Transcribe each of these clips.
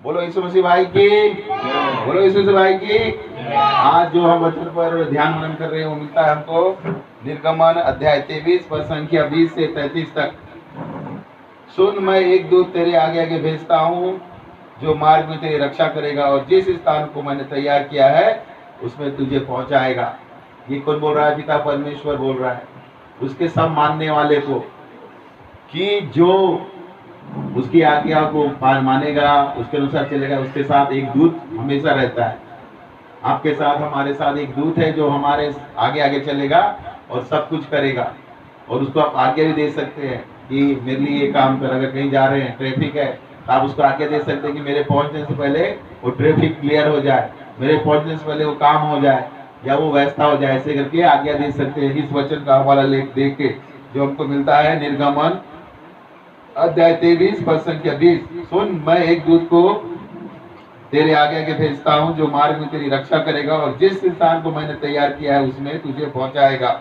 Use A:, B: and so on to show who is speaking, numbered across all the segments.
A: बोलो यीशु मसीह भाई की, बोलो यीशु मसीह भाई की। आज जो हम वचन पर ध्यान मनन कर रहे हैं वो मिलता है हमको निर्गमन अध्याय 23 पद संख्या 20 से 33 तक। सुन, मैं एक दूत तेरे आगे आगे भेजता हूँ जो मार्ग में तेरी रक्षा करेगा और जिस स्थान को मैंने तैयार किया है उसमें तुझे पहुंचाएगा। ये कौन बोल रहा है? पिता परमेश्वर बोल रहा है उसके सब मानने वाले को, कि जो उसकी आज्ञा को मानेगा, उसके अनुसार चलेगा, उसके साथ एक दूत हमेशा रहता है। आपके साथ, हमारे साथ एक दूत है जो हमारे आगे आगे चलेगा और सब कुछ करेगा। और उसको आप आज्ञा भी दे सकते हैं कि मेरे लिए ये काम कर। अगर कहीं जा रहे हैं, ट्रैफिक है, तो आप उसको आज्ञा दे सकते हैं कि मेरे पहुंचने से पहले वो ट्रैफिक क्लियर हो जाए, मेरे पहुंचने से पहले वो काम हो जाए या वो व्यवस्था हो जाए। ऐसे करके आज्ञा दे सकते हैं। इस वचन का हवाला देख के जो हमको मिलता है निर्गमन अध्याय 23 पद संख्या 20। सुन, मैं एक दूत को तेरे आगे आगे भेजता हूँ जो मार्ग में तेरी रक्षा करेगा और जिस स्थान को मैंने तैयार किया है उसमें तुझे पहुंचाएगा।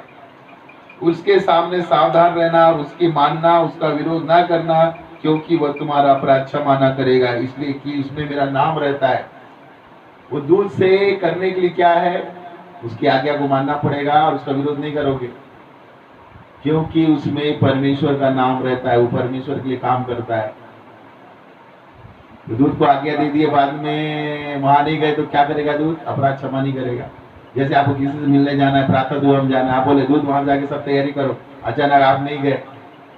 A: उसके सामने सावधान रहना और उसकी मानना, उसका विरोध ना करना, क्योंकि वह तुम्हारा अपराध क्षमा ना करेगा, इसलिए कि उसमें मेरा नाम रहता है। वो दूत से करने के लिए क्या है? उसकी आज्ञा को मानना पड़ेगा और उसका विरोध नहीं करोगे, क्योंकि उसमें परमेश्वर का नाम रहता है। वो परमेश्वर के लिए काम करता है। तो दूत को आज्ञा दे दिए, बाद में वहां नहीं गए तो क्या करेगा दूत? अपराध क्षमा नहीं करेगा। जैसे आपको किसी से मिलने जाना है, प्रातः दूत हम जाना है, आप बोले दूत वहां जाके सब तैयारी करो, अचानक आप नहीं गए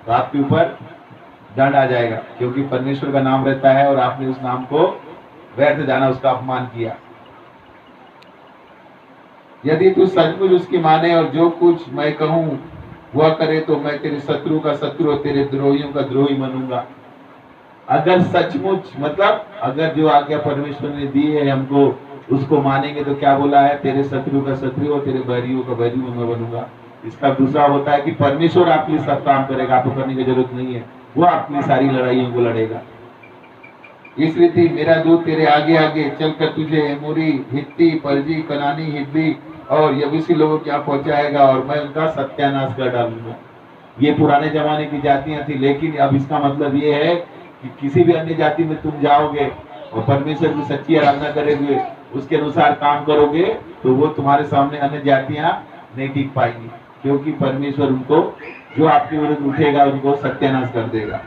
A: तो आपके ऊपर दंड आ जाएगा, क्योंकि परमेश्वर का नाम रहता है और आपने उस नाम को व्यर्थ जाना, उसका अपमान किया। यदि तू सचमुच उसकी माने और जो कुछ मैं कहूँ वह करे तो मैं तेरे शत्रु का शत्रु और तेरे द्रोहियों का द्रोही बनूंगा। अगर सचमुच, मतलब अगर जो आज्ञा परमेश्वर ने दी है हमको उसको मानेंगे तो क्या बोला है? तेरे शत्रु का शत्रु और तेरे बैरियों का बैरी मैं बनूंगा। इसका दूसरा होता है कि परमेश्वर आपके लिए सब काम करेगा, आपको करने की जरूरत नहीं है, वो आपकी सारी लड़ाइयों को लड़ेगा। इस रीति मेरा दूत तेरे आगे आगे चलकर तुझे एमोरी, हित्ती, परजी, कनानी, हिब्बी और यबूसी लोगों के यहाँ पहुंचाएगा और मैं उनका सत्यानाश कर डालूंगा। ये पुराने जमाने की जातियां थी, लेकिन अब इसका मतलब ये है कि किसी भी अन्य जाति में तुम जाओगे और परमेश्वर की सच्ची आराधना करोगे, उसके अनुसार काम करोगे, तो वो तुम्हारे सामने अन्य जातियां नहीं टिक पाएंगी, क्योंकि परमेश्वर उनको, जो आपके विरुद्ध उठेगा उनको सत्यानाश कर देगा।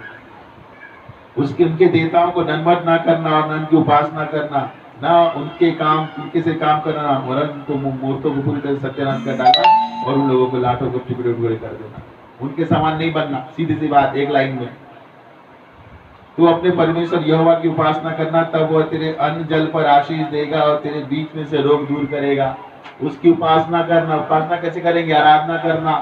A: उसके उनके देवताओं को नमस्कार ना करना और न उनकी उपासना करना, ना उनके काम, उनके से काम करना, वरन तो मूर्तों को पूरी तरह सत्यानाश कर डालना और उन लोगों को लाठों को टुकड़े टुकड़े कर देना। उनके समान नहीं बनना। सीधी सी बात, एक लाइन में। तू अपने परमेश्वर यहोवा की उपासना करना, तब वह तेरे अन्न जल पर आशीष देगा और तेरे बीच में से रोग दूर करेगा। उसकी उपासना करना। उपासना कैसे करेंगे? आराधना करना,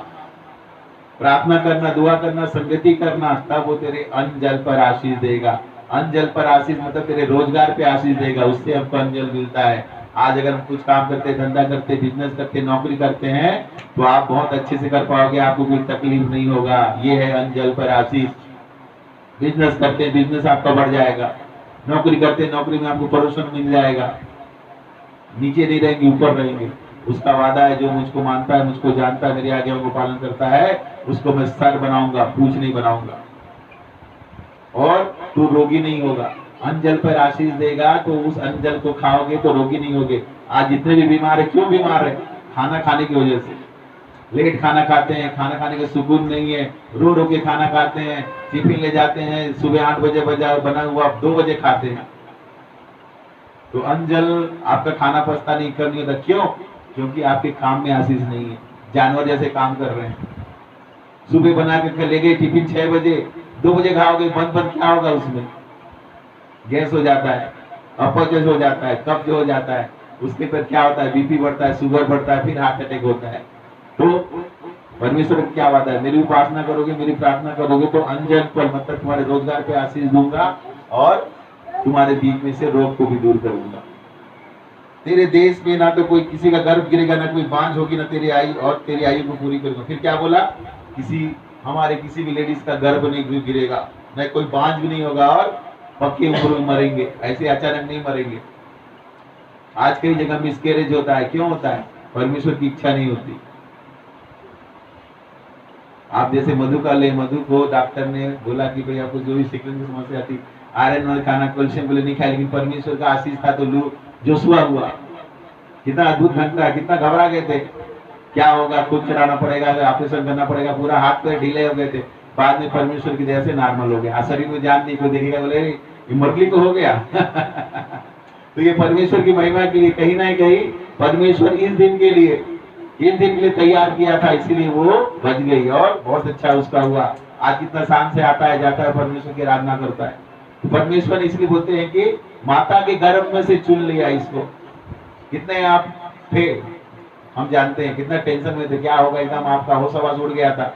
A: प्रार्थना करना, दुआ करना, संगति करना, तब वो तेरे अन्न जल पर आशीष देगा। अन्न जल पर आशीष मतलब तेरे रोजगार पे आशीष देगा, उससे हमको अन्न जल मिलता है। आज अगर हम कुछ काम करते, धंधा करते, बिजनेस करते, नौकरी करते हैं तो आप बहुत अच्छे से कर पाओगे, आपको कोई तकलीफ नहीं होगा। ये है अन्न जल पर आशीष। बिजनेस करते हैं, बिजनेस आपका बढ़ जाएगा। नौकरी करते हैं, नौकरी में आपको प्रमोशन मिल जाएगा। नीचे नहीं रहेंगे, ऊपर रहेंगे। उसका वादा है, जो मुझको मानता है, मुझको जानता है, मेरी आज्ञाओं को पालन करता है, उसको मैं सर बनाऊंगा, पूछ नहीं बनाऊंगा। और तू रोगी नहीं होगा। अन्न जल पर आशीष देगा, तो उस अन्न जल को खाओगे तो रोगी नहीं होगे। आज जितने भी बीमार है, क्यों बीमार है? खाना खाने की वजह से। लेट खाना खाते हैं, खाना खाने का सुकून नहीं है, रो रो के खाना खाते हैं, टिफिन ले जाते हैं, सुबह 8 बजे बना हुआ 2 बजे खाते हैं। तो अन्न जल आपका खाना पचता नहीं, कर नहीं होता। क्यों? क्योंकि आपके काम में आशीष नहीं है। जानवर जैसे काम कर रहे हैं। सुबह बना के ले गए टिफिन 6 बजे, 2 बजे खाओगे, बंद क्या होगा? उसमें गैस हो जाता है, अपच हो जाता है, कब्ज हो जाता है। उसके पर क्या होता है? बीपी बढ़ता है, शुगर बढ़ता है, फिर हार्ट अटैक होता है। तो परमेश्वर क्या बात है? मेरी उपासना करोगे, मेरी प्रार्थना करोगे तो अन्न जल पर, मतलब तुम्हारे रोजगार पे आशीष दूंगा और तुम्हारे बीच में से रोग को भी दूर करूंगा। तेरे देश में ना तो कोई किसी का गर्भ गिरेगा, ना कोई बांझ होगी, ना तेरी आयु, और तेरी आयु को पूरी करूंगा। फिर क्या बोला? हमारे किसी भी लेडीज का गर्भ नहीं गिरेगा, न कोई बांझ भी नहीं होगा, और पक्की उम्र में मरेंगे। ऐसे अचानक नहीं मरेंगे। आज कई जगह मिसकैरेज होता है। क्यों होता है? परमेश्वर की इच्छा नहीं होती। आप जैसे मधु का ले, मधु को डॉक्टर ने बोला कि भाई आपको जो भी सिकलिंग की समस्या थी, आयरन वाला खाना कैल्शियम बोले नहीं खाया, लेकिन परमेश्वर का आशीष था तो जोशुआ हुआ। कितना अद्भुत घंटा, कितना घबरा गए थे, क्या होगा, खुद चलाना पड़ेगा, ऑपरेशन करना पड़ेगा, पूरा हाथ पैर ढीले हो गए थे। बाद में परमेश्वर की दया से नॉर्मल हो गया। शरीर में जान नहीं, कोई देखेगा बोले ये मुरली को हो गया। तो ये परमेश्वर की महिमा के लिए कहीं ना कहीं परमेश्वर इस दिन के लिए तैयार किया था, इसीलिए वो बच गई और बहुत अच्छा उसका हुआ। आज कितना शान से आता है जाता है, परमेश्वर की आराधना करता है। तो परमेश्वर इसलिए बोलते हैं कि माता के गर्भ में से चुन लिया इसको। कितने आप थे, हम जानते हैं कितना टेंशन में थे, क्या होगा, एकदम आपका होश आवाज उड़ गया था।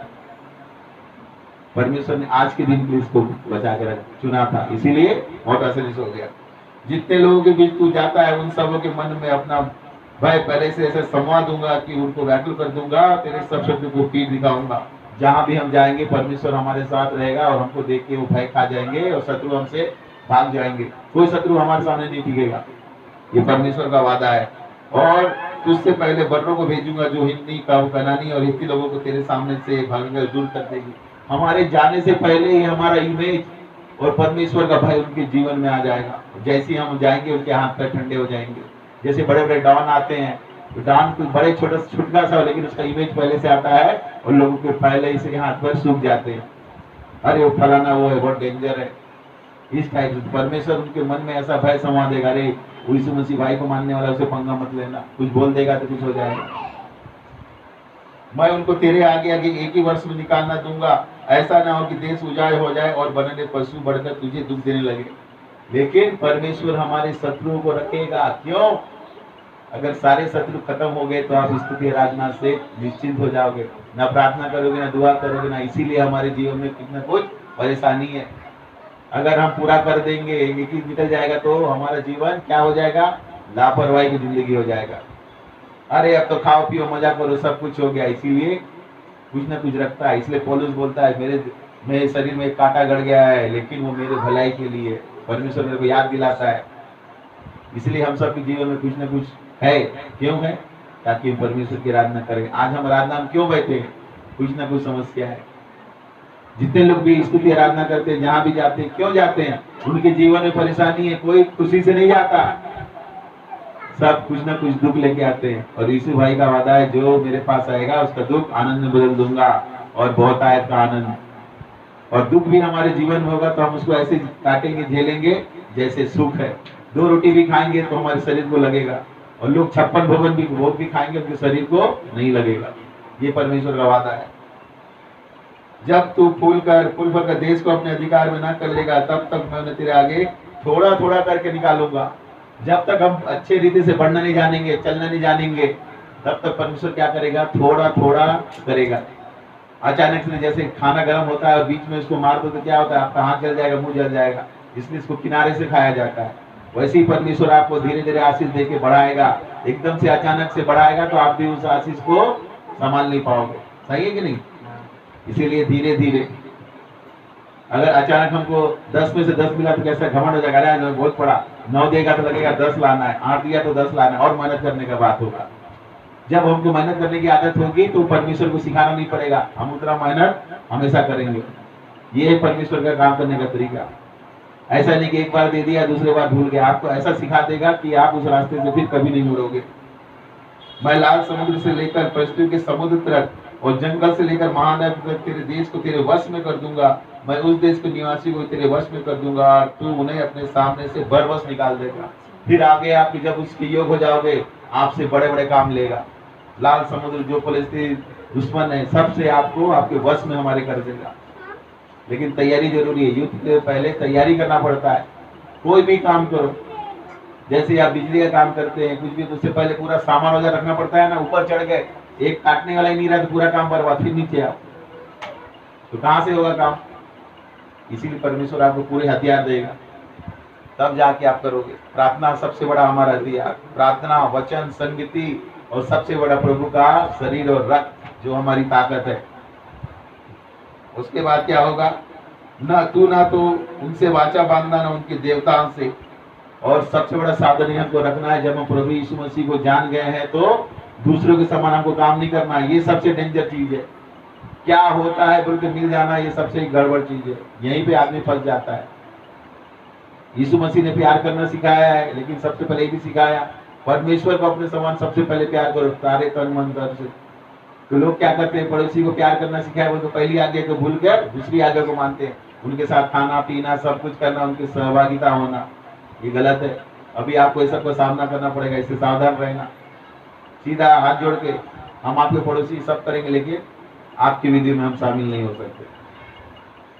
A: परमेश्वर ने आज के दिन के लिए इसको बचा के चुना था, इसीलिए बहुत आसानी से हो गया। जितने लोगों के बीच तू जाता है उन सबों के मन में अपना भय पहले से ऐसे समवा दूंगा कि उनको व्याकुल कर दूंगा, तेरे सब शत्रु को पीठ दिखाऊंगा। जहां भी हम जाएंगे परमेश्वर हमारे साथ रहेगा और हमको देख के वो भय खा जाएंगे और शत्रु हमसे भाग जाएंगे। कोई शत्रु हमारे सामने नहीं टिकेगा, ये परमेश्वर का वादा है। और तुझसे पहले बर्रों को भेजूंगा जो हिन्दी कनानी और हित्ती लोगों को तेरे सामने से भागकर दूर कर देगी। हमारे जाने से पहले ही हमारा इमेज और परमेश्वर का भय उनके जीवन में आ जाएगा। जैसे हम जाएंगे उनके हाथ पैर ठंडे हो जाएंगे। जैसे बड़े बड़े डॉन आते हैं, तो डॉन को बड़े छुटका सा, लेकिन उसका इमेज पहले से आता है और लोगों के पहले ही से हाथ पैर सूख जाते हैं, अरे वो फलाना वो है, बहुत डेंजर है। इस टाइप से परमेश्वर उनके मन में ऐसा भय समा देगा, अरे यीशु मसीह भाई को मानने वाला, उसे पंगा मत लेना, कुछ बोल देगा तो कुछ हो जाएगा। मैं उनको तेरे आगे आगे एक ही वर्ष में निकालना दूंगा, ऐसा ना हो कि देश उजाड़ हो जाए और बनने पशु बढ़कर तुझे दुख देने लगे। लेकिन परमेश्वर हमारे शत्रुओं को रखेगा। क्यों? अगर सारे शत्रु खत्म हो गए तो आप स्तुति आराधना से निश्चिंत हो जाओगे, ना प्रार्थना करोगे, ना दुआ करोगे, ना। इसीलिए हमारे जीवन में कितना कुछ परेशानी है। अगर हम पूरा कर देंगे, एक ही निकल जाएगा तो हमारा जीवन क्या हो जाएगा, लापरवाही की जिंदगी हो जाएगा। अरे अब तो खाओ पियो मजा करो, सब कुछ हो गया। इसीलिए कुछ ना कुछ रखता है। इसलिए पौलुस बोलता है मेरे शरीर में कांटा गड़ गया है, लेकिन वो मेरे भलाई के लिए, परमेश्वर मेरे को याद दिलाता है। इसलिए हम सबके जीवन में कुछ ना कुछ है। क्यों है? ताकि हम परमेश्वर की आराधना करें। आज हम आराधना में क्यों बैठे हैं? कुछ ना कुछ समस्या है। जितने लोग भी स्तुति आराधना करते हैं, जहां भी जाते हैं, क्यों जाते हैं? उनके जीवन में परेशानी है, कोई खुशी से नहीं जाता, सब कुछ ना कुछ दुख लेके आते हैं। और यीशु भाई का वादा है, जो मेरे पास आएगा उसका दुख आनंद में बदल दूंगा, और बहुत आयत का आनंद। और दुख भी हमारे जीवन में होगा तो हम उसको ऐसे काटेंगे, झेलेंगे जैसे सुख है। 2 रोटी भी खाएंगे तो हमारे शरीर को लगेगा, और लोग 56 भोग भी खाएंगे, उनके शरीर को नहीं लगेगा। ये परमेश्वर का वादा है। जब तू फूल कर देश को अपने अधिकार में ना कर लेगा, तब तक मैं उन्हें तेरे आगे थोड़ा थोड़ा करके निकालूंगा। जब तक हम अच्छे रीति से बढ़ना नहीं जानेंगे, चलना नहीं जानेंगे, तब तक परमेश्वर क्या करेगा, थोड़ा थोड़ा करेगा। अचानक से जैसे खाना गर्म होता है और बीच में उसको मार दो तो क्या होता है, आपका हाथ जल जाएगा, मुंह जल जाएगा, इसलिए इसको किनारे से खाया जाता है। वैसे ही परमेश्वर आपको धीरे धीरे आशीष देके बढ़ाएगा। एकदम से अचानक से बढ़ाएगा तो आप भी उस आशीष को संभाल नहीं पाओगे। सही है कि नहीं? इसीलिए धीरे धीरे। अगर अचानक हमको 10 में से 10 मिला तो कैसा घमंड हो जाएगा, अरे बहुत पड़ा। 9 देगा तो लगेगा 10 लाना है, 8 दिया तो 10 लाना है, और मेहनत करने का बात होगा। जब हमको मेहनत करने की आदत होगी तो परमेश्वर को सिखाना नहीं पड़ेगा, हम उतना मेहनत हमेशा करेंगे। ये है परमेश्वर का काम करने का तरीका। ऐसा नहीं कि एक बार दे दिया दूसरे बार भूल गया, आपको ऐसा सिखा देगा कि आप उस रास्ते से फिर कभी नहीं मुड़ोगे। मैं लाल समुद्र से लेकर पृथ्वी के समुद्र तक और जंगल से लेकर महानद तक तेरे देश को तेरे वश में कर दूंगा। मैं उस देश के निवासी को तेरे वश में कर दूंगा और तू उन्हें अपने सामने से बरबस निकाल देगा। फिर आगे आप जब उसके योग हो जाओगे, आपसे बड़े बड़े काम लेगा। लाल समुद्र जो फलस्तीन दुश्मन है, सबसे आपको आपके वश में हमारे कर देगा। लेकिन तैयारी जरूरी है। युद्ध के पहले तैयारी करना पड़ता है। कोई भी काम करो, जैसे आप बिजली का काम करते हैं, कुछ भी, उससे पहले पूरा सामान वगैरह रखना पड़ता है ना। ऊपर चढ़ गए, एक काटने वाला ही नहीं रहा तो पूरा काम बर्बाद, फिर नीचे आओ तो कहां से होगा काम? इसीलिए परमेश्वर आपको पूरे हथियार देगा, तब जाके आप करोगे। प्रार्थना सबसे बड़ा हमारा हथियार, प्रार्थना, वचन, संगति, और सबसे बड़ा प्रभु का शरीर और रक्त जो हमारी ताकत है। उसके बाद क्या होगा, ना तो उनसे वाचा बांधना, ना उनके देवताओं से। और सबसे बड़ा सावधानी हमको रखना है, जब हम प्रभु यीशु मसीह को जान गए हैं तो दूसरों के समान हमको काम नहीं करना है। ये सबसे डेंजर चीज है। क्या होता है बोल के मिल जाना, ये सबसे गड़बड़ चीज है। यहीं पे आदमी फंस जाता है। यीशु मसीह ने प्यार करना सिखाया है, लेकिन सबसे पहले ये भी सिखाया परमेश्वर को अपने समान सबसे पहले प्यार करो सारे तन मन धन से। तो लोग क्या करते हैं, पड़ोसी को प्यार करना सिखाया वो तो पहली आज्ञा को भूल कर दूसरी आज्ञा को मानते हैं, उनके साथ खाना पीना सब कुछ करना, उनकी सहभागिता होना, ये गलत है। अभी आपको इस सबका सामना करना पड़ेगा, इससे सावधान रहना। सीधा हाथ जोड़ के हम आपके पड़ोसी सब करेंगे, लेकिन आपकी विधि में हम शामिल नहीं हो सकते।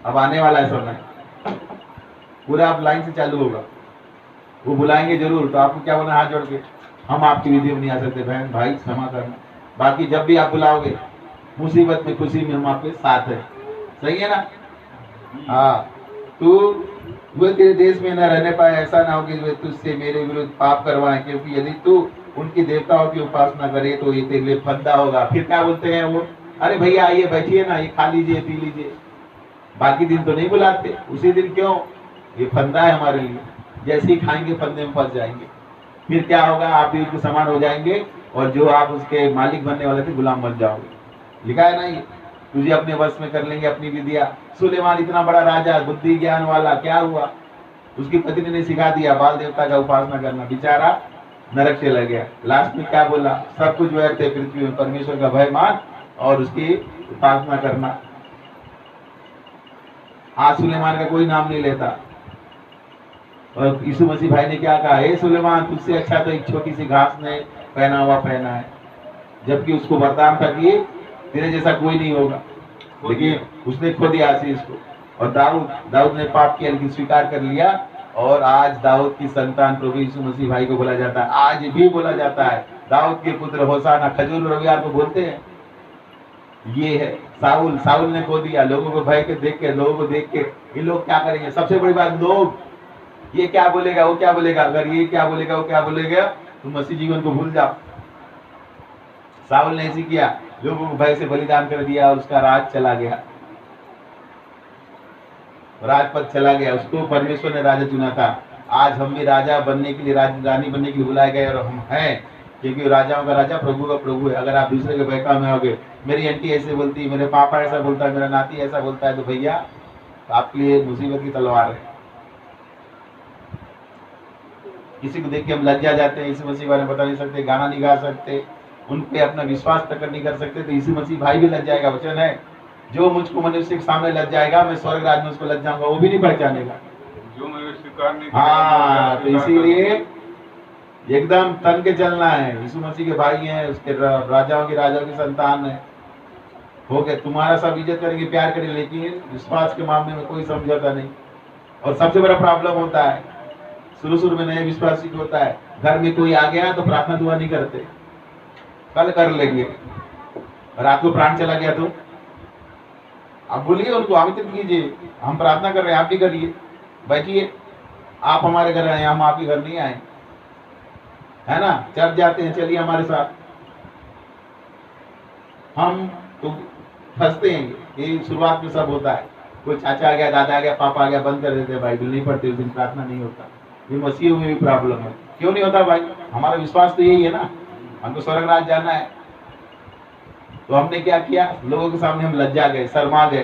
A: अब आने वाला है समय, पूरा आप लाइन से चालू होगा, वो बुलाएंगे जरूर, तो आपको क्या बोलना, हाथ जोड़ के हम आपकी विधि में नहीं आ सकते, बहन भाई क्षमा करना। बाकी जब भी आप बुलाओगे, मुसीबत में खुशी में हम आपके साथ है। सही है ना? हाँ, तू वो तेरे देश में न रहने पाए, ऐसा ना हो कि वे तुझसे मेरे विरुद्ध पाप करवाएं, क्योंकि यदि तू उनकी देवताओं की उपासना करे तो ये तेरे लिए फंदा होगा। फिर क्या बोलते हैं वो, अरे भैया आइए बैठिए ना, ये खा लीजिए पी लीजिए। बाकी दिन तो नहीं बुलाते, उसी दिन क्यों? ये फंदा है हमारे लिए, जैसे ही खाएंगे फंदे में फंस जाएंगे। फिर क्या होगा, आप भी उसके समान हो जाएंगे, और जो आप उसके मालिक बनने वाले थे गुलाम बन जाओगे। लिखा है ना, ये तुझे अपने वश में कर लेंगे अपनी विधिया। सुलेमान इतना बड़ा राजा, बुद्धि ज्ञान वाला, क्या हुआ, उसकी पत्नी ने सिखा दिया बाल देवता का उपासना करना, बेचारा नरक चला गया। लास्ट में क्या बोला, सब कुछ व्यर्थ है पृथ्वी में, परमेश्वर का भय मान और उसकी उपासना करना। आज सुलेमान का कोई नाम नहीं लेता, और यीशु मसीह भाई ने क्या कहा, हे सुलेमान तुझसे अच्छा तो एक छोटी सी घास ने पहना हुआ पहना है, जबकि उसको वरदान था कि तेरे जैसा कोई नहीं होगा, लेकिन उसने खो दिया आशीष को। और दाऊद ने पाप किया लेकिन स्वीकार कर लिया, और आज दाऊद की संतान प्रभु यीशु मसीह भाई को बोला जाता है, आज भी बोला जाता है दाऊद के पुत्र होसाना। खजूर रविवार को बोलते हैं। ये है साउल ने खो दिया, लोगों को भय के देख के, लोगों को देख के ये लोग क्या करेंगे। सबसे बड़ी बात, लोग ये क्या बोलेगा वो क्या बोलेगा, अगर ये क्या बोलेगा वो क्या बोलेगा, तो मसीह जीवन को भूल जाओ। साउल ने ऐसी किया, लोगों को भय से बलिदान कर दिया और उसका राज चला गया, राजपद चला गया। उसको परमेश्वर ने राजा चुना था। आज हम भी राजा बनने के लिए, रानी बनने के लिए बुलाए गए, और हम हैं, क्योंकि राजाओं का राजा प्रभु का प्रभु है। अगर आप दूसरे के बहका में होगे, मेरी आंटी ऐसे बोलती है, मेरे पापा ऐसा बोलता है, मेरा नाती ऐसा बोलता है, तो भैया आपके लिए मुसीबत की तलवार है। किसी को देख के हम लज्जा जाते हैं, यीशु मसीह के बारे में बता नहीं सकते, गाना नहीं गा सकते, उन पे अपना विश्वास तक नहीं कर सकते, तो यीशु मसीह भाई भी लज जाएगा। वचन है, जो मुझको मनुष्य के सामने लज जाएगा, मैं स्वर्ग राज में उसको लज जाऊंगा, वो भी नहीं पहचानेगा।
B: जो मेरे स्वीकार नहीं,
A: हाँ, तो इसीलिए एकदम तन के चलना है। यीशु मसीह के भाई हैं, उसके राजाओं की संतान है, हो गए। तुम्हारा सब इज्जत करेंगे, प्यार करेंगे, लेकिन विश्वास के मामले में कोई समझौता नहीं। और सबसे बड़ा प्रॉब्लम होता है, शुरू में नए विश्वासी को होता है, घर में कोई आ गया तो प्रार्थना दुआ नहीं करते, कल कर लेंगे, रात को प्राण चला गया तो आप बोलिए उनको, आमंत्रित कीजिए, हम प्रार्थना कर रहे हैं, आप भी करिए, बैठिए, आप हमारे घर आए, हम आपके घर नहीं आए, है ना। चर्च जाते हैं, चलिए हमारे साथ। हम तो फंसते हैं, ये शुरुआत में सब होता है, कोई चाचा आ गया, दादा आ गया, पापा आ गया, बंद कर देते हैं, बाइबल नहीं पढ़ते, उस दिन प्रार्थना नहीं होता। ये मसीह में भी प्रॉब्लम है। क्यों नहीं होता भाई? हमारा विश्वास तो यही है ना, हमको स्वर्ग राज जाना है। तो हमने क्या किया, लोगों के सामने हम लज्जा गए, शर्मा गए,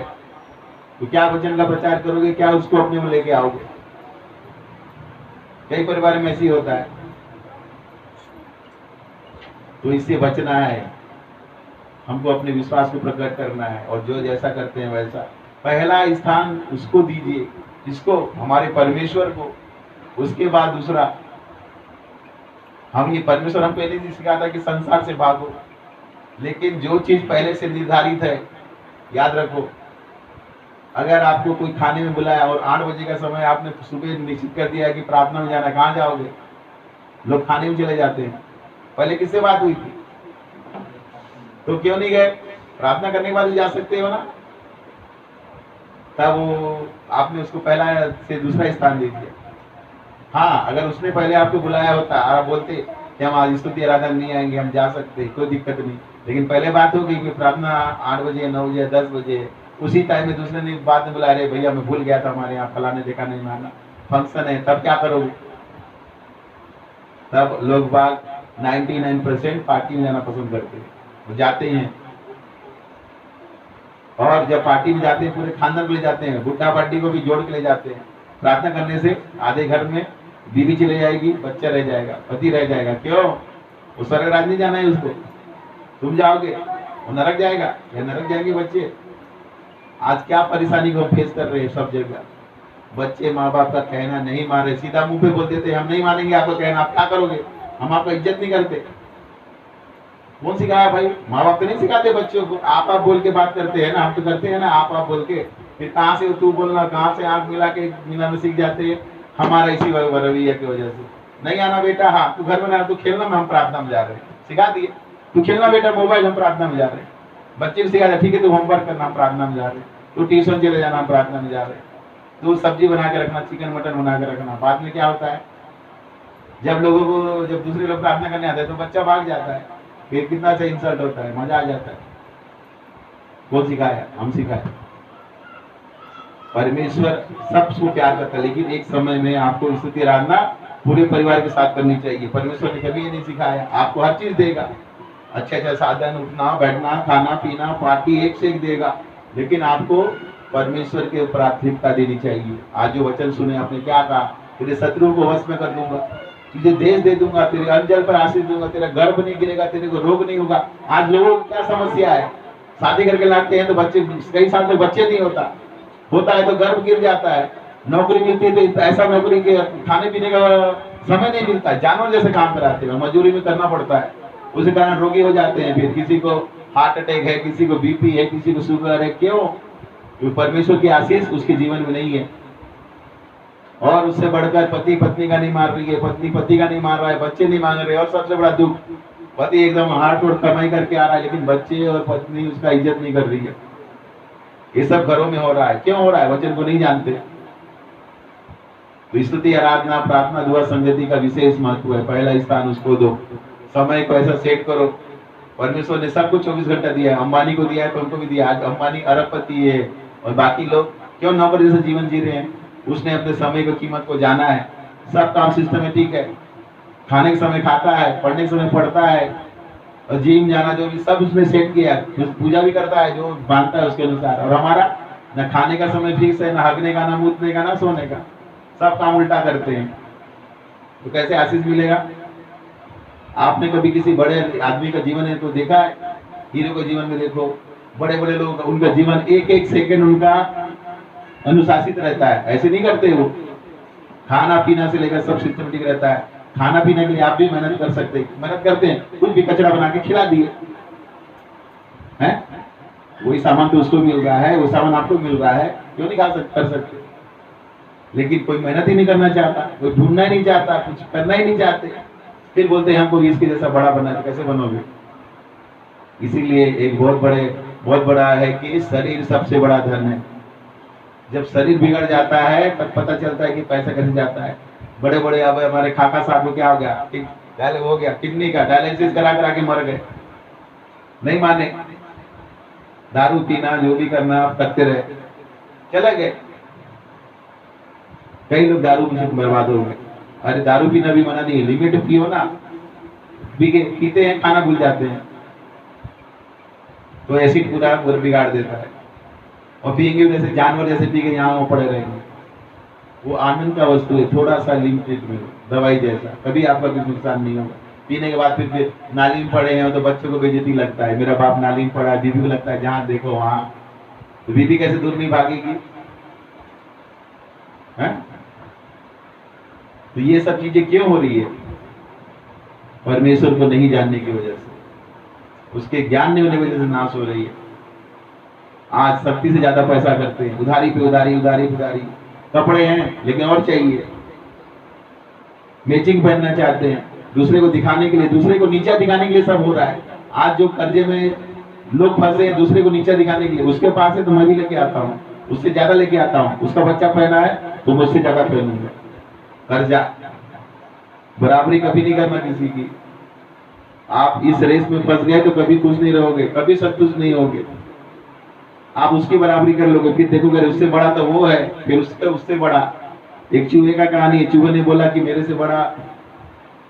A: तो क्या वचन का प्रचार करोगे, क्या उसको अपने में लेके आओगे? कई परिवार में ऐसी होता है। तो इससे बचना है, हमको अपने विश्वास को प्रकट करना है, और जो जैसा करते हैं वैसा। पहला स्थान उसको दीजिए, इसको, हमारे परमेश्वर को, उसके बाद दूसरा। हम ये परमेश्वर हम पहले ही सिखाता कि संसार से भागो, लेकिन जो चीज पहले से निर्धारित है, याद रखो। अगर आपको कोई खाने में बुलाया और 8 बजे का समय आपने सुबह निश्चित कर दिया कि प्रार्थना में जाना, कहाँ जाओगे? लोग खाने में चले जाते हैं। पहले किससे बात हुई थी? तो क्यों नहीं गए? प्रार्थना करने के बाद भी जा सकते हो ना। तब आपने उसको पहला से दूसरा स्थान दे दिया। हाँ, अगर उसने पहले आपको बुलाया होता, आप बोलते कि हम आज स्तुति आराधना नहीं आएंगे, हम जा सकते, कोई दिक्कत नहीं। लेकिन पहले बात होगी कि प्रार्थना 8 बजे, 9 बजे, 10 बजे, उसी टाइम में दूसरे ने बाद में बुला रहे, भैया मैं भूल गया था, हमारे यहाँ फलाने देखा नहीं माना, फंक्शन है, तब क्या करोगे? तब लोग बाग 99% पार्टी में जाना पसंद करते हैं, वो जाते हैं। और जब पार्टी में जाते हैं, पूरे खानदान को ले जाते हैं, बुढ़ा पार्टी को भी जोड़ के ले जाते हैं। प्रार्थना करने से आधे घर में बीवी चले जाएगी, बच्चा रह जाएगा, पति रह जाएगा। क्यों? वो स्वर्ग राज नहीं जाना है उसको। तुम जाओगे वो नरक जाएगा या नरक जाएंगे बच्चे। आज क्या परेशानी को फेस कर रहे हैं सब जगह। बच्चे माँ बाप का कहना नहीं मान रहे, सीधा मुंह पे बोल देते हम नहीं मानेंगे आपका कहना, आप क्या करोगे, हम आपका इज्जत नहीं करते। कौन सिखाया भाई? माँ बाप तो नहीं सिखाते बच्चों को। आप बोल के बात करते हैं ना, हम तो करते हैं ना आप बोल के। फिर कहाँ से तू बोलना, कहाँ से आंख मिला के मिला में सीख जाते हैं हमारा इसी रवैया की वजह से। नहीं आना बेटा, हाँ तू घर में ना, तू खेलना में हम प्रार्थना में जा रहे हैं, सिखा दिए। तू खेलना बेटा मोबाइल, हम प्रार्थना में जा रहे हैं। बच्चे को सिखा दिया ठीक है तू होमवर्क करना, हम प्रार्थना में जा रहे हैं। तू ट्यूशन चले जाना, हम प्रार्थना में जा रहे हैं। तू सब्जी बना के रखना, चिकन मटन बना के रखना। बाद में क्या होता है, जब लोगों को, जब दूसरे लोग प्रार्थना करने आते हैं तो बच्चा भाग जाता है, फिर कितना अच्छा इंसल्ट होता है, मजा आ जाता है। कौन सिखाया? हम सिखाए। परमेश्वर सबको प्यार करता है, लेकिन एक समय में आपको स्तुति आराधना पूरे परिवार के साथ करनी चाहिए। परमेश्वर ने कभी ये नहीं सिखाया। आपको हर चीज देगा, अच्छा अच्छा साधन, उठना बैठना खाना पीना पार्टी एक से एक देगा, लेकिन आपको परमेश्वर के प्राथमिकता देनी चाहिए। आज जो वचन सुने आपने क्या कहा, तेरे शत्रु को वश में कर दूंगा, तुझे देश दे दूंगा, तेरे अंजल पर आशीष दूंगा, तेरा गर्भ नहीं गिरेगा, तेरे को रोग नहीं होगा। आज लोगों को क्या समस्या है, शादी करके लाते हैं तो बच्चे, कई साल तक बच्चे नहीं होता है तो गर्भ गिर जाता है। नौकरी मिलती है तो ऐसा नौकरी के खाने पीने का समय नहीं मिलता है, जानवर जैसे काम कराते हैं, मजदूरी में करना पड़ता है, उसी कारण रोगी हो जाते हैं। फिर किसी को हार्ट अटैक है, किसी को बीपी है, किसी को शुगर है। क्यों? तो परमेश्वर की आशीष उसके जीवन में नहीं है। और उससे बढ़कर पति पत्नी का नहीं मार रही है, पत्नी पति का नहीं मार रहा है, बच्चे नहीं मांग रहे। और सबसे बड़ा दुख, पति एकदम हार्ड वर्क कमाई करके आ रहा है, लेकिन बच्चे और पत्नी उसका इज्जत नहीं कर रही है। ये सब घरों में हो रहा है। क्यों हो रहा है? वचन को नहीं जानते। तो स्तुति आराधना प्रार्थना दुआ संगति का विशेष महत्व है। पहला स्थान उसको दो, समय को ऐसा सेट करो। परमेश्वर ने सबको 24 घंटा दिया है, अंबानी को दिया है तो उनको भी दिया। आज अंबानी अरबपति है और बाकी लोग क्यों नौकर जैसे जीवन जी रहे हैं? उसने अपने समय की कीमत को जाना है। सब काम सिस्टमेटिक है, खाने के समय खाता है, पढ़ने के समय पढ़ता है, और जिम जाना जो भी सब उसने सेट किया है। पूजा भी करता है जो मानता है उसके अनुसार। और हमारा न खाने का समय फिक्स है, न हगने का, न मूतने का, न सोने का, सब काम उल्टा करते हैं। तो कैसे आशीष मिलेगा? आपने कभी किसी बड़े आदमी का जीवन है तो देखा है? हीरो के जीवन में देखो, बड़े बड़े लोग, उनका जीवन एक एक सेकंड उनका अनुशासित रहता है। ऐसे नहीं करते वो, खाना पीना से लेकर सब सिस्टमेटिक रहता है। खाना पीने के लिए आप भी मेहनत कर सकते हैं, मेहनत करते हैं, कुछ भी कचरा बना के खिला दिए हैं, वही सामान तो उसको मिल रहा है, वो सामान आपको मिल रहा है, क्यों नहीं कर सकते? लेकिन कोई मेहनत ही नहीं करना चाहता, कोई ढूंढना ही नहीं चाहता, कुछ करना ही नहीं चाहते, फिर बोलते हैं हमको इसके जैसा बड़ा बनना है। कैसे बनोगे? इसीलिए एक बहुत बड़ा है कि शरीर सबसे बड़ा धन है। जब शरीर बिगड़ जाता है तब पता चलता है कि पैसा कैसे जाता है। बड़े बड़े अब हमारे खाका साहब को क्या हो गया, हो गया किडनी का डायलिसिस करा के मर गए, नहीं माने, दारू पीना जो भी करना करते रहे, चले गए। कई लोग दारू पीने बर्बाद हो गए। अरे दारू पीना भी मना नहीं है, लिमिट पियो ना। पीते हैं खाना भूल जाते हैं तो एसिड पूरा बिगाड़ देता है। और पिएंगे जैसे जानवर जैसे पी के यहाँ पड़े रहेंगे। वो आनंद का वस्तु है, थोड़ा सा लिमिटेड में, दवाई जैसा, कभी आपका कुछ नुकसान नहीं होगा। पीने के बाद फिर नाली में पड़े हैं तो बच्चों को बेइज्जती लगता है, मेरा बाप नाली में पड़ा है, बीबी को लगता है जहाँ देखो वहां, तो बीबी कैसे दूर नहीं भागेगी? है? तो ये सब चीजें क्यों हो रही है? परमेश्वर को नहीं जानने की वजह से, उसके ज्ञान नहीं होने की वजह से नाश हो रही है। आज शक्ति से ज्यादा पैसा करते हैं, उधारी पे उधारी, उधारी पे उधारी। कपड़े हैं लेकिन और चाहिए, मैचिंग पहनना चाहते हैं, दूसरे को दिखाने के लिए, दूसरे को नीचा दिखाने के लिए सब हो रहा है। आज जो कर्जे में लोग फंसे हैं दूसरे को नीचा दिखाने के लिए, उसके पास है तो मैं भी लेके आता हूँ, उससे ज्यादा लेके आता हूँ, उसका बच्चा पहना है तो मैं उससे ज्यादा पहनूंगा। कर्जा, बराबरी कभी नहीं करना किसी की। आप इस रेस में फंस गए तो कभी खुश नहीं रहोगे, कभी संतुष्ट नहीं होगे। आप उसकी बराबरी कर लोगे, फिर देखोगे उससे बड़ा तो वो है, फिर उससे बड़ा। एक चूहे का कहानी है, चूहे ने बोला कि मेरे से बड़ा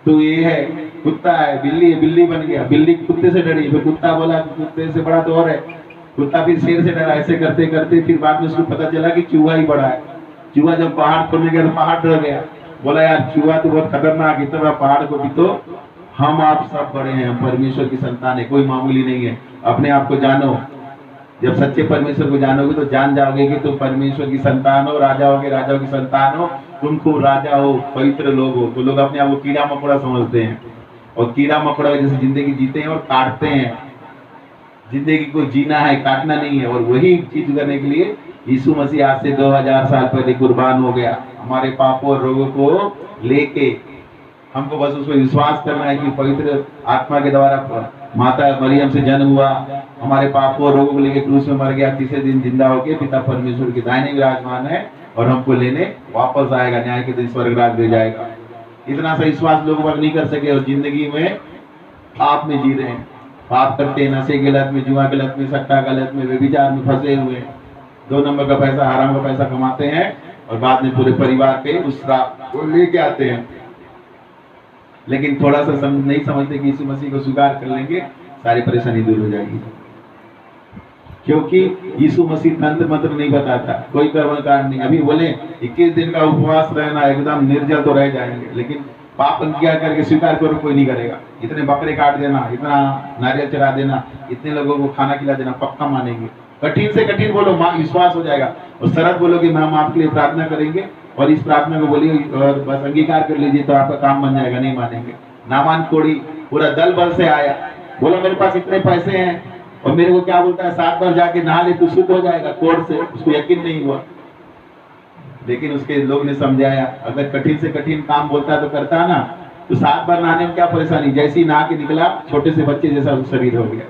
A: तो ये है, कुत्ता है, बिल्ली बन गया, बिल्ली कुत्ते से डरी, फिर कुत्ता बोला कुत्ते से बड़ा तो और है, कुत्ता फिर शेर से डरा। ऐसे करते करते फिर बाद में उसको पता चला कि चूहा ही बड़ा है। चूहा जब पहाड़ खोलने गया तो पहाड़ डर गया, बोला यार चूहा तो बहुत खतरनाक, इतना बड़ा पहाड़ को भी तो हम आप सब बड़े हैं, हम परमेश्वर की संतान है, कोई मामूली नहीं है, अपने आप को जानो। जब सच्चे परमेश्वर को जानोगे तो जान जाओगे कि तुम परमेश्वर की संतान हो, राजाओं के राजाओं की संतान हो, तुम खूब राजा हो, पवित्र लोग हो। तो लोग अपने आप को कीड़ा मकोड़ा समझते हैं, और कीड़ा मकोड़ा जैसे जिंदगी जीते हैं और काटते हैं। जिंदगी को जीना है, काटना नहीं है। और वही चीज करने के लिए यीशु मसीह आज से 2000 साल पहले कुर्बान हो गया, हमारे पापों और रोगों को लेके। हमको बस उसमें विश्वास करना है कि पवित्र आत्मा के द्वारा माता मरियम से जन्म हुआ, हमारे पापों और रोगों को लेके क्रूस में मर गया, तीसरे दिन जिंदा होके पिता परमेश्वर के दाहिने विराजमान है, और हमको लेने वापस आएगा, न्याय के दिन स्वर्ग राज ले जाएगा। इतना सा विश्वास लोग बाग नहीं कर सके, और जिंदगी में पाप में जी रहे हैं, पाप करते हैं, नशे के लत में, जुआ के लत में, सट्टा के लत में, व्यभिचार में फंसे हुए हैं, 2 नंबर का पैसा, हराम का पैसा कमाते हैं, और बाद में पूरे परिवार पे उस श्राप को लेके आते हैं। लेकिन थोड़ा सा नहीं समझते कि यीशु मसीह को स्वीकार कर लेंगे, सारी परेशानी दूर हो जाएगी। क्योंकि यीशु मसीह तंत्र मंत्र नहीं बताता, कोई कर्म कांड नहीं। अभी बोले 21 दिन का उपवास रहना, एकदम निर्जल तो रह जाएंगे, लेकिन पाप क्या करके स्वीकार करो, कोई नहीं करेगा। इतने बकरे काट देना, इतना नारियल चढ़ा देना, इतने लोगों को खाना खिला देना, पक्का मानेंगे। कठिन से कठिन बोलो, विश्वास हो जाएगा। और सरल बोलो कि हम आपके लिए प्रार्थना करेंगे, और इस प्रार्थना को बोलिए और बस अंगीकार कर लीजिए, तो आपका काम बन जाएगा। नहीं मानेंगे। नामान कोड़ी पूरा दल बल से आया, बोला मेरे पास इतने पैसे हैं, और मेरे को क्या बोलता है 7 बार जाके नहा ले तो शुद्ध हो जाएगा कोर्ट से। उसको यकीन नहीं हुआ, लेकिन उसके लोग ने समझाया, अगर कठिन से कठिन काम बोलता तो करता ना, तो 7 बार नहाने में क्या परेशानी। जैसे ही नहा के निकला, छोटे से बच्चे जैसा शरीर हो गया।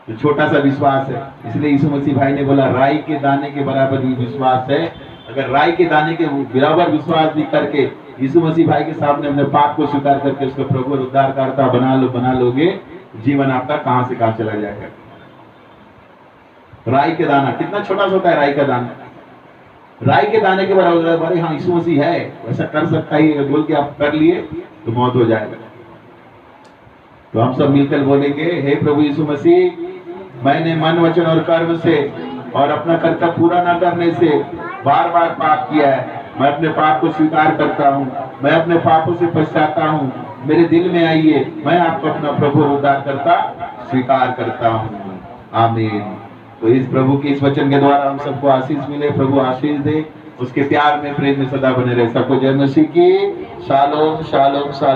A: तो छोटा सा विश्वास है। इसलिए यीशु मसीह भाई ने बोला राई के दाने के बराबर भी विश्वास है। अगर राई के दाने के बराबर विश्वास भी करके यीशु मसीह भाई के सामने अपने पाप को स्वीकार करके उसको प्रभु और उद्धारकर्ता बना लोगे, जीवन आपका कहां से कहां चला जाएगा। राई के दाना कितना छोटा सा होता है, राई का दाना, राई के दाने के बराबर। अरे हाँ यीशु मसीह है, वैसा कर सकता है, बोल के आप कर लिए तो मौत हो जाएगा। तो हम सब मिलकर बोलेंगे, हे प्रभु यीशु मसीह, मैंने मन वचन और कर्म से और अपना कर्तव्य पूरा न करने से बार बार पाप किया है। मैं अपने पाप को स्वीकार करता हूँ, मैं अपने पापों से पछताता हूँ, मेरे दिल में आइए, मैं आपको अपना प्रभु और उद्धारकर्ता स्वीकार करता हूँ। आमीन। तो इस प्रभु के इस वचन के द्वारा हम सबको आशीष मिले, प्रभु आशीष दे, उसके प्यार में प्रेम में सदा बने रहे। सबको जय मसीह की। Shalom shalom shalom.